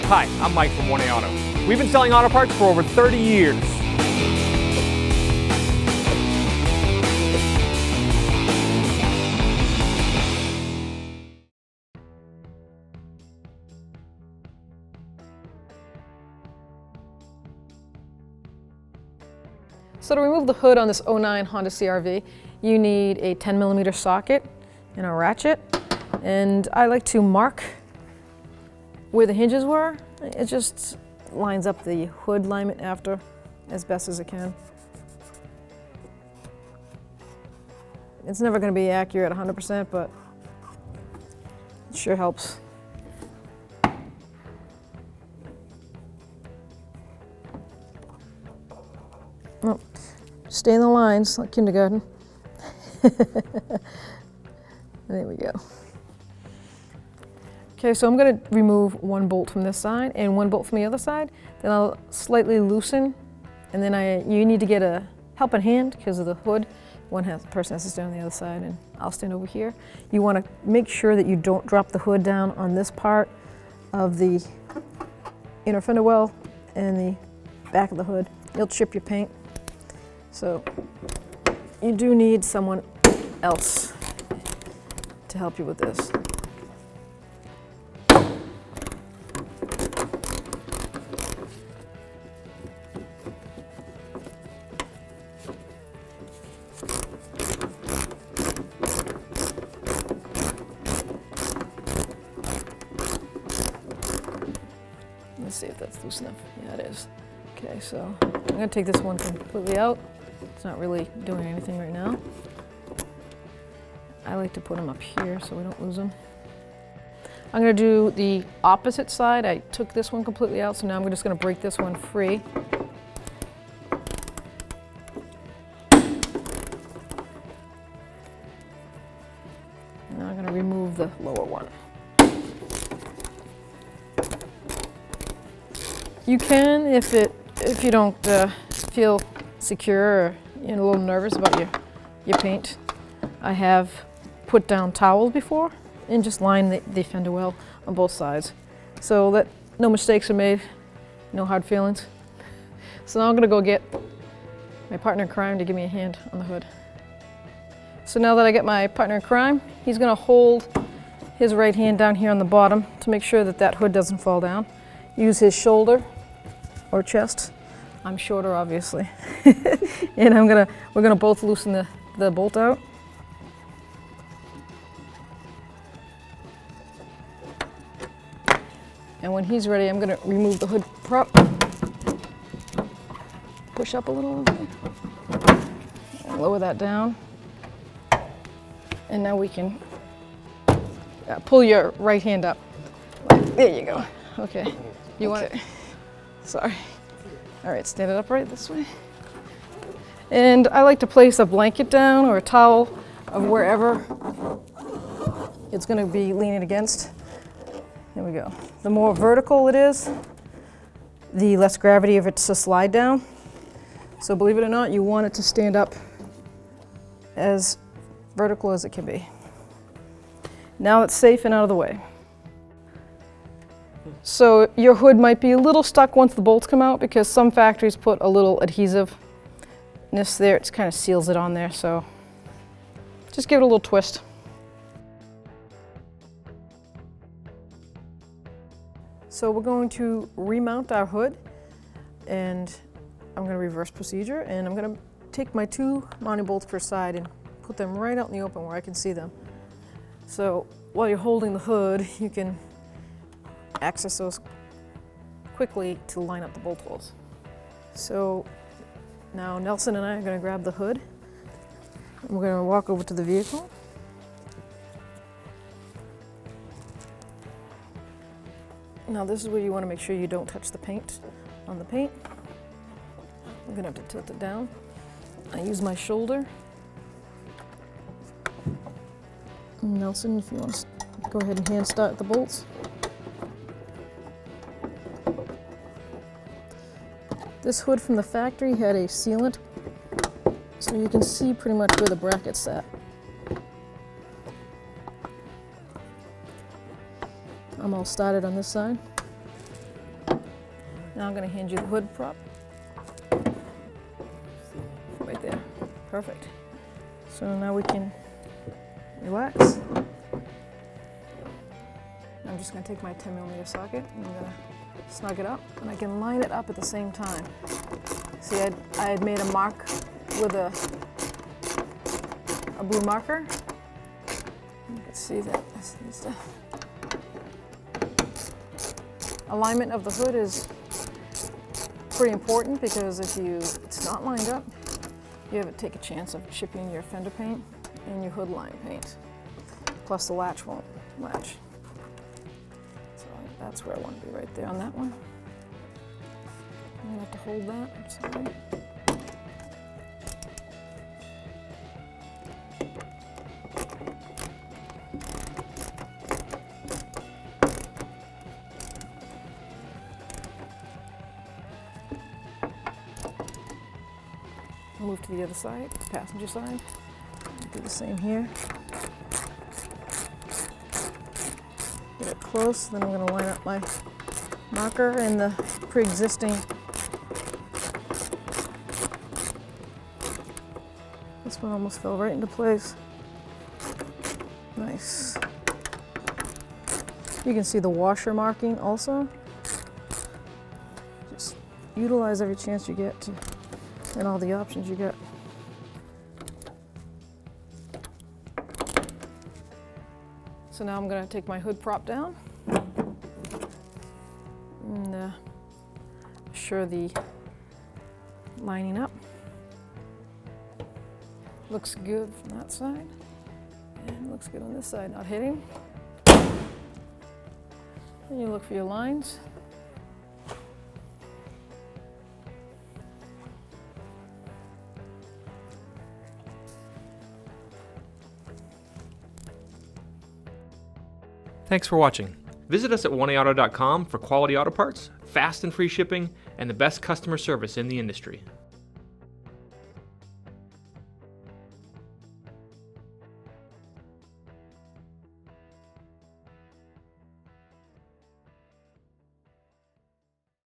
Hi, I'm Mike from 1A Auto. We've been selling auto parts for over 30 years. So to remove the hood on this 09 Honda CR-V, you need a 10mm socket and a ratchet. And I like to mark where the hinges were. It just lines up the hood alignment after as best as it can. It's never going to be accurate 100%, but it sure helps. Oh, stay in the lines like kindergarten. There we go. Okay, so I'm going to remove one bolt from this side and one bolt from the other side. Then I'll slightly loosen, and then you need to get a helping hand because of the hood. The person has to stand on the other side, and I'll stand over here. You want to make sure that you don't drop the hood down on this part of the inner fender well and the back of the hood. You'll chip your paint. So you do need someone else to help you with this. Let's see if that's loose enough. Yeah, it is. Okay, so I'm going to take this one completely out. It's not really doing anything right now. I like to put them up here so we don't lose them. I'm going to do the opposite side. I took this one completely out, so now I'm just going to break this one free. Now I'm going to remove the lower one. You can, if you don't feel secure or you're a little nervous about your paint. I have put down towels before and just line the fender well on both sides so that no mistakes are made, no hard feelings. So now I'm going to go get my partner in crime to give me a hand on the hood. So now that I get my partner in crime, he's going to hold his right hand down here on the bottom to make sure that that hood doesn't fall down. Use his shoulder or chest. I'm shorter, obviously. And we're gonna both loosen the bolt out. And when he's ready, I'm gonna remove the hood prop. Push up a little. Lower that down. And now we can pull your right hand up. There you go. Okay. You want it? Sorry. All right, stand it upright this way. And I like to place a blanket down or a towel of wherever it's going to be leaning against. There we go. The more vertical it is, the less gravity of it to slide down. So believe it or not, you want it to stand up as vertical as it can be. Now it's safe and out of the way. So your hood might be a little stuck once the bolts come out because some factories put a little adhesiveness there. It kind of seals it on there, so just give it a little twist. So we're going to remount our hood, and I'm going to reverse procedure, and I'm going to take my 2 mounting bolts per side and put them right out in the open where I can see them. So while you're holding the hood, you can access those quickly to line up the bolt holes. So now Nelson and I are going to grab the hood, and we're going to walk over to the vehicle. Now this is where you want to make sure you don't touch the paint on the paint. I'm going to have to tilt it down. I use my shoulder. Nelson, if you want to go ahead and hand start the bolts. This hood from the factory had a sealant, so you can see pretty much where the bracket's sat. I'm all started on this side. Now I'm going to hand you the hood prop. Right there. Perfect. So now we can relax. I'm just going to take my 10mm socket and I'm going to snug it up, and I can line it up at the same time. See, I had made a mark with a blue marker. You can see that this needs to... Alignment of the hood is pretty important, because if it's not lined up, you have to take a chance of chipping your fender paint and your hood line paint. Plus the latch won't latch. So that's where I want to be, right there on that one. I'm gonna have to hold that, I'm sorry. Move to the other side, the passenger side. Do the same here. Get it close, then I'm going to line up my marker and the pre-existing. This one almost fell right into place. Nice. You can see the washer marking also. Just utilize every chance you get to, and all the options you get. So now I'm going to take my hood prop down and assure the lining up. Looks good from that side, and looks good on this side, not hitting. And you look for your lines. Thanks for watching. Visit us at 1AAuto.com for quality auto parts, fast and free shipping, and the best customer service in the industry.